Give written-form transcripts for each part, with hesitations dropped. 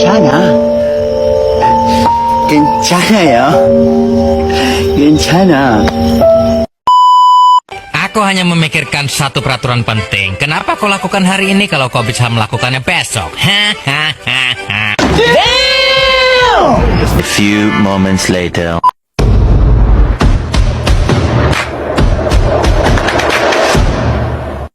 괜찮아. 괜찮아요. 괜찮아. Aku hanya memikirkan satu peraturan penting. Kenapa kau lakukan hari ini kalau kau bisa melakukannya besok? Hahaha. A few moments later.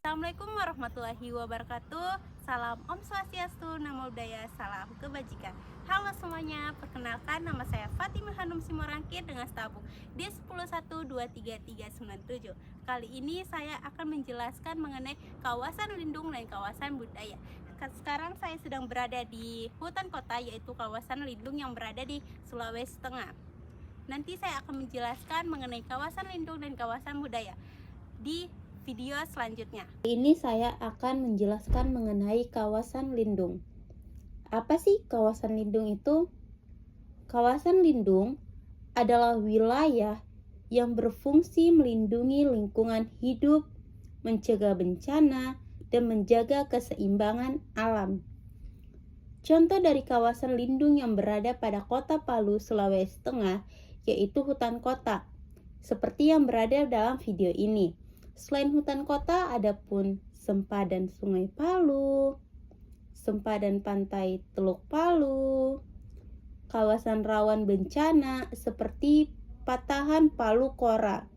Assalamualaikum warahmatullahi wabarakatuh. Salam Om Swastiastu, Namo Buddhaya, salam kebajikan. Halo semuanya, perkenalkan nama saya Fatimah Hanum Simorangkir dengan stabuk D1023397. Kali ini saya akan menjelaskan mengenai kawasan lindung dan kawasan budaya. Sekarang saya sedang berada di hutan kota, yaitu kawasan lindung yang berada di Sulawesi Tengah. Nanti saya akan menjelaskan mengenai kawasan lindung dan kawasan budaya di video selanjutnya. Ini saya akan menjelaskan mengenai kawasan lindung. Apa sih kawasan lindung itu? Kawasan lindung adalah wilayah yang berfungsi melindungi lingkungan hidup, mencegah bencana, dan menjaga keseimbangan alam. Contoh dari kawasan lindung yang berada pada Kota Palu, Sulawesi Tengah, yaitu hutan kota, seperti yang berada dalam video ini. Selain hutan kota, ada pun sempadan Sungai Palu, sempadan pantai Teluk Palu, kawasan rawan bencana seperti patahan Palu Kora.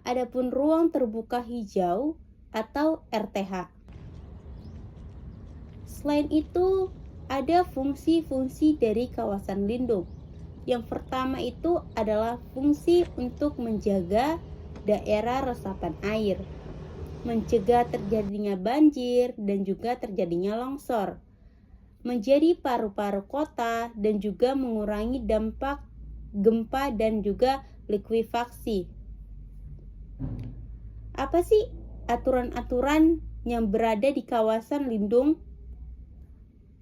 Adapun ruang terbuka hijau atau RTH. Selain itu, ada fungsi-fungsi dari kawasan lindung. Yang pertama itu adalah fungsi untuk menjaga daerah resapan air, mencegah terjadinya banjir dan juga terjadinya longsor, menjadi paru-paru kota dan juga mengurangi dampak gempa dan juga likuifaksi. Apa sih aturan-aturan yang berada di kawasan lindung?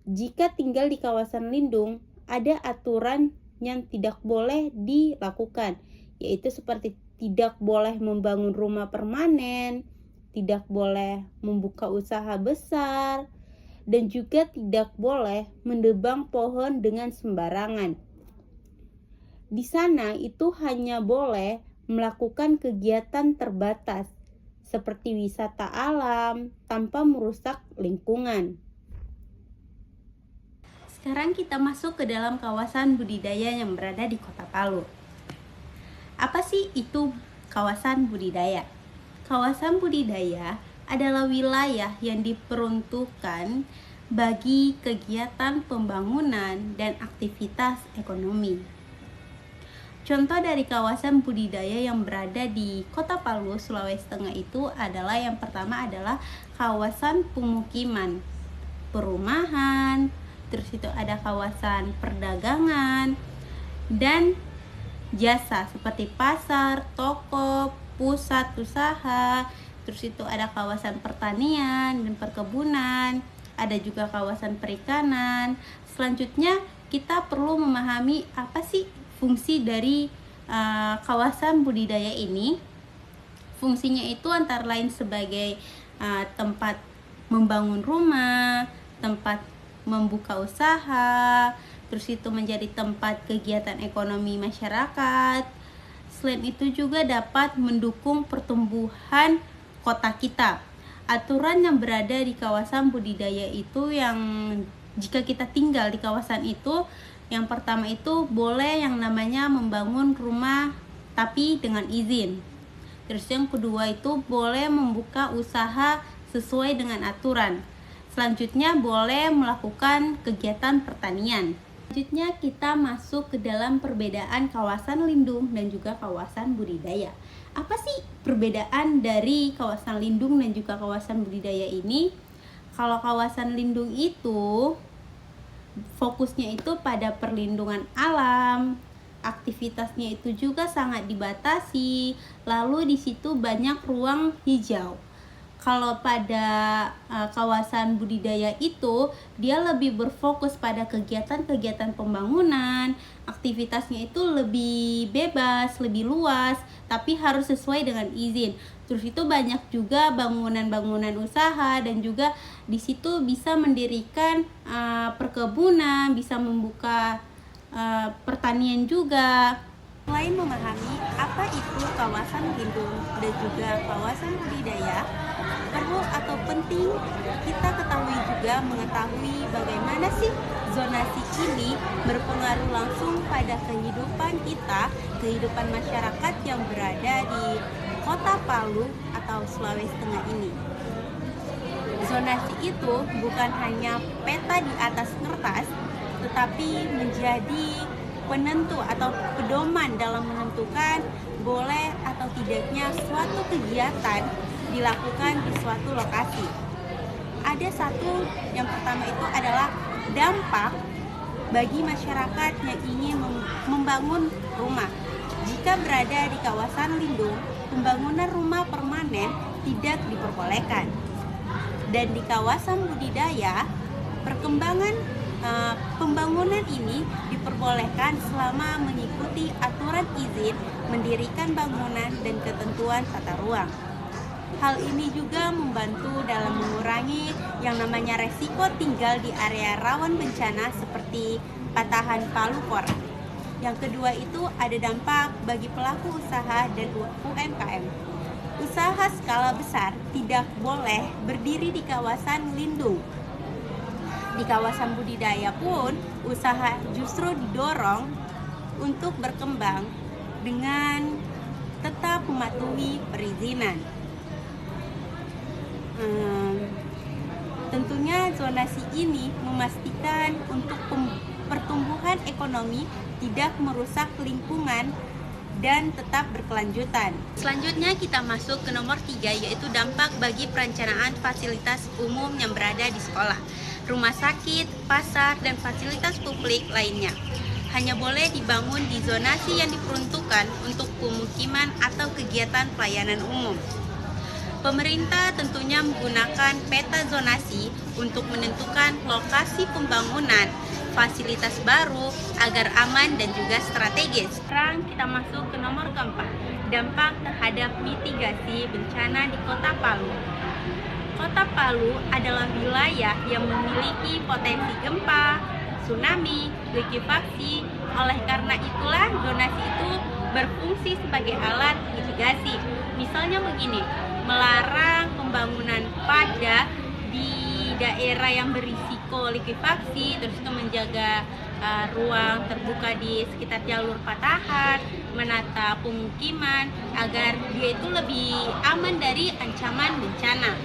Jika tinggal di kawasan lindung, ada aturan yang tidak boleh dilakukan, yaitu seperti tidak boleh membangun rumah permanen, tidak boleh membuka usaha besar, dan juga tidak boleh mendebang pohon dengan sembarangan. Di sana itu hanya boleh melakukan kegiatan terbatas, seperti wisata alam tanpa merusak lingkungan. Sekarang kita masuk ke dalam kawasan budidaya yang berada di Kota Palu. Apa sih itu kawasan budidaya? Kawasan budidaya adalah wilayah yang diperuntukkan bagi kegiatan pembangunan dan aktivitas ekonomi. Contoh dari kawasan budidaya yang berada di Kota Palu, Sulawesi Tengah itu adalah yang pertama adalah kawasan pemukiman, perumahan, terus itu ada kawasan perdagangan dan jasa seperti pasar, toko, pusat usaha, terus itu ada kawasan pertanian dan perkebunan, ada juga kawasan perikanan. Selanjutnya kita perlu memahami apa sih fungsi dari kawasan budidaya ini. Fungsinya itu antara lain sebagai tempat membangun rumah, tempat membuka usaha, terus itu menjadi tempat kegiatan ekonomi masyarakat. Selain itu juga dapat mendukung pertumbuhan kota kita. Aturan yang berada di kawasan budidaya itu yang jika kita tinggal di kawasan itu, yang pertama itu boleh yang namanya membangun rumah tapi dengan izin. Terus yang kedua itu boleh membuka usaha sesuai dengan aturan. Selanjutnya boleh melakukan kegiatan pertanian. Selanjutnya kita masuk ke dalam perbedaan kawasan lindung dan juga kawasan budidaya. Apa sih perbedaan dari kawasan lindung dan juga kawasan budidaya ini? Kalau kawasan lindung itu fokusnya itu pada perlindungan alam, aktivitasnya itu juga sangat dibatasi, lalu di situ banyak ruang hijau. Kalau pada kawasan budidaya itu dia lebih berfokus pada kegiatan-kegiatan pembangunan, aktivitasnya itu lebih bebas, lebih luas, tapi harus sesuai dengan izin. Terus itu banyak juga bangunan-bangunan usaha, dan juga di situ bisa mendirikan perkebunan, bisa membuka pertanian juga. Selain memahami apa itu kawasan lindung dan juga kawasan budidaya, perlu atau penting kita ketahui juga mengetahui bagaimana sih zonasi ini berpengaruh langsung pada kehidupan kita, kehidupan masyarakat yang berada di Kota Palu atau Sulawesi Tengah ini. Zonasi itu bukan hanya peta di atas kertas, tetapi menjadi penentu atau pedoman dalam menentukan boleh atau tidaknya suatu kegiatan dilakukan di suatu lokasi. Ada satu, yang pertama itu adalah dampak bagi masyarakat yang ingin membangun rumah. Jika berada di kawasan lindung, pembangunan rumah permanen tidak diperbolehkan. Dan di kawasan budidaya, perkembangan pembangunan ini diperbolehkan selama mengikuti aturan izin mendirikan bangunan dan ketentuan tata ruang. Hal ini juga membantu dalam mengurangi yang namanya resiko tinggal di area rawan bencana seperti patahan palu kor. Yang kedua itu ada dampak bagi pelaku usaha dan UMKM. Usaha skala besar tidak boleh berdiri di kawasan lindung. Di kawasan budidaya pun, usaha justru didorong untuk berkembang dengan tetap mematuhi perizinan. Tentunya zonasi ini memastikan untuk pertumbuhan ekonomi tidak merusak lingkungan dan tetap berkelanjutan. Selanjutnya kita masuk ke nomor 3, yaitu dampak bagi perencanaan fasilitas umum yang berada di sekolah, rumah sakit, pasar, dan fasilitas publik lainnya. Hanya boleh dibangun di zonasi yang diperuntukkan untuk pemukiman atau kegiatan pelayanan umum. Pemerintah tentunya menggunakan peta zonasi untuk menentukan lokasi pembangunan fasilitas baru agar aman dan juga strategis. Sekarang kita masuk ke nomor keempat, dampak terhadap mitigasi bencana di Kota Palu. Kota Palu adalah wilayah yang memiliki potensi gempa, tsunami, likuifaksi. Oleh karena itulah zonasi itu berfungsi sebagai alat mitigasi. Misalnya begini, melarang pembangunan pada di daerah yang berisiko likuifaksi, terus itu menjaga ruang terbuka di sekitar jalur patahan, menata pemukiman agar dia itu lebih aman dari ancaman bencana.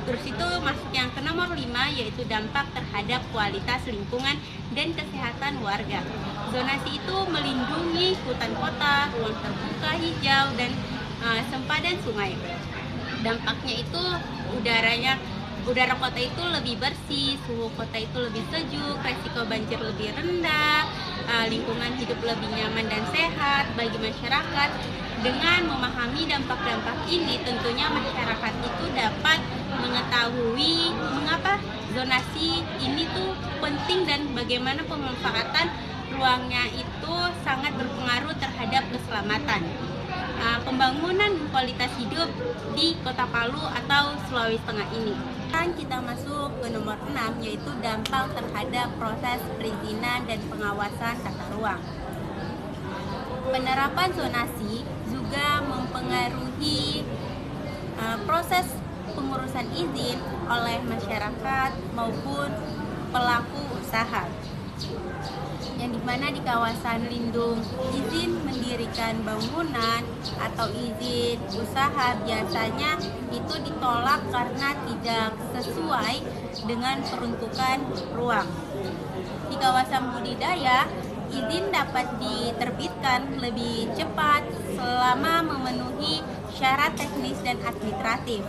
Terus itu masuk yang ke nomor 5, yaitu dampak terhadap kualitas lingkungan dan kesehatan warga. Zonasi itu melindungi hutan kota, ruang terbuka hijau, dan sempadan sungai. Dampaknya itu udara kota itu lebih bersih, suhu kota itu lebih sejuk, resiko banjir lebih rendah, lingkungan hidup lebih nyaman dan sehat bagi masyarakat. Dengan memahami dampak-dampak ini, tentunya masyarakat itu dapat mengetahui mengapa zonasi ini tuh penting dan bagaimana pemanfaatan ruangnya itu sangat berpengaruh terhadap keselamatan. Pembangunan kualitas hidup di Kota Palu atau Sulawesi Tengah ini. Sekarang kita masuk ke nomor 6, yaitu dampak terhadap proses perizinan dan pengawasan tata ruang. Penerapan zonasi juga mempengaruhi proses pengurusan izin oleh masyarakat maupun pelaku usaha. Yang dimana di kawasan lindung, izin mendirikan bangunan atau izin usaha biasanya itu ditolak karena tidak sesuai dengan peruntukan ruang. Di kawasan budidaya, izin dapat diterbitkan lebih cepat selama memenuhi syarat teknis dan administratif.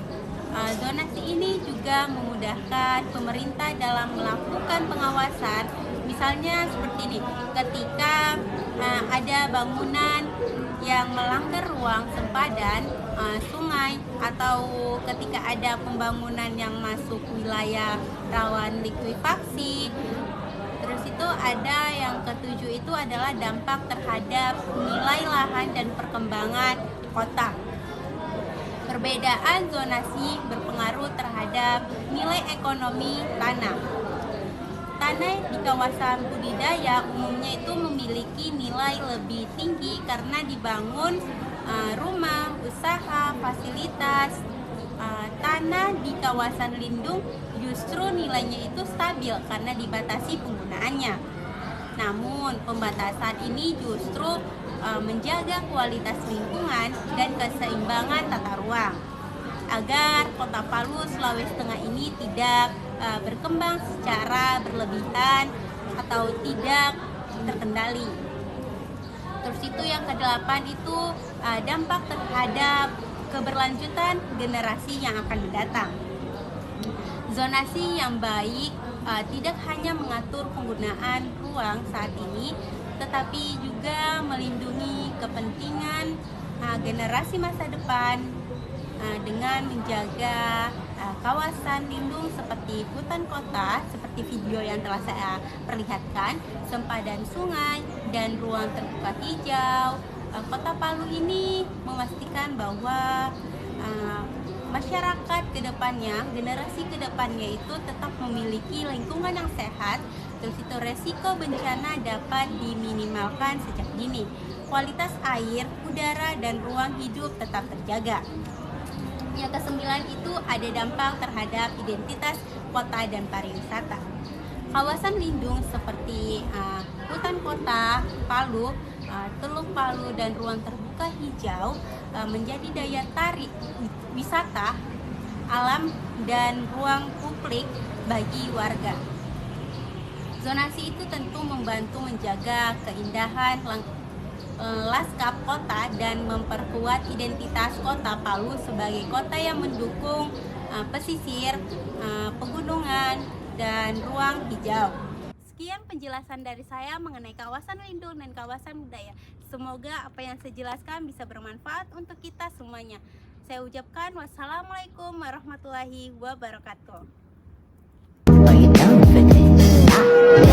Zonasi ini juga memudahkan pemerintah dalam melakukan pengawasan. Misalnya seperti ini, ketika ada bangunan yang melanggar ruang sempadan sungai, atau ketika ada pembangunan yang masuk wilayah rawan likuifaksi. Terus itu ada yang ketujuh, itu adalah dampak terhadap nilai lahan dan perkembangan kota. Perbedaan zonasi berpengaruh terhadap nilai ekonomi tanah. Tanah di kawasan budidaya umumnya itu memiliki nilai lebih tinggi karena dibangun rumah, usaha, fasilitas. Tanah di kawasan lindung justru nilainya itu stabil karena dibatasi penggunaannya. Namun pembatasan ini justru menjaga kualitas lingkungan dan keseimbangan tata ruang agar Kota Palu, Sulawesi Tengah ini tidak berkembang secara berlebihan atau tidak terkendali. Terus itu yang ke-8 itu dampak terhadap keberlanjutan generasi yang akan mendatang. Zonasi yang baik tidak hanya mengatur penggunaan ruang saat ini, tetapi juga melindungi kepentingan generasi masa depan dengan menjaga kawasan lindung seperti hutan kota, seperti video yang telah saya perlihatkan, sempadan sungai, dan ruang terbuka hijau. Kota Palu ini memastikan bahwa masyarakat kedepannya, generasi kedepannya itu tetap memiliki lingkungan yang sehat, terus itu resiko bencana dapat diminimalkan sejak dini. Kualitas air, udara, dan ruang hidup tetap terjaga. Yang ke-9 itu ada dampak terhadap identitas kota dan pariwisata. Kawasan lindung seperti hutan kota Palu, Teluk Palu, dan ruang terbuka hijau menjadi daya tarik wisata alam dan ruang publik bagi warga. Zonasi itu tentu membantu menjaga keindahan lanskap kota dan memperkuat identitas Kota Palu sebagai kota yang mendukung pesisir, pegunungan, dan ruang hijau. Sekian penjelasan dari saya mengenai kawasan lindung dan kawasan budaya. Semoga apa yang saya jelaskan bisa bermanfaat untuk kita semuanya. Saya ucapkan wassalamualaikum warahmatullahi wabarakatuh. Are you down for this?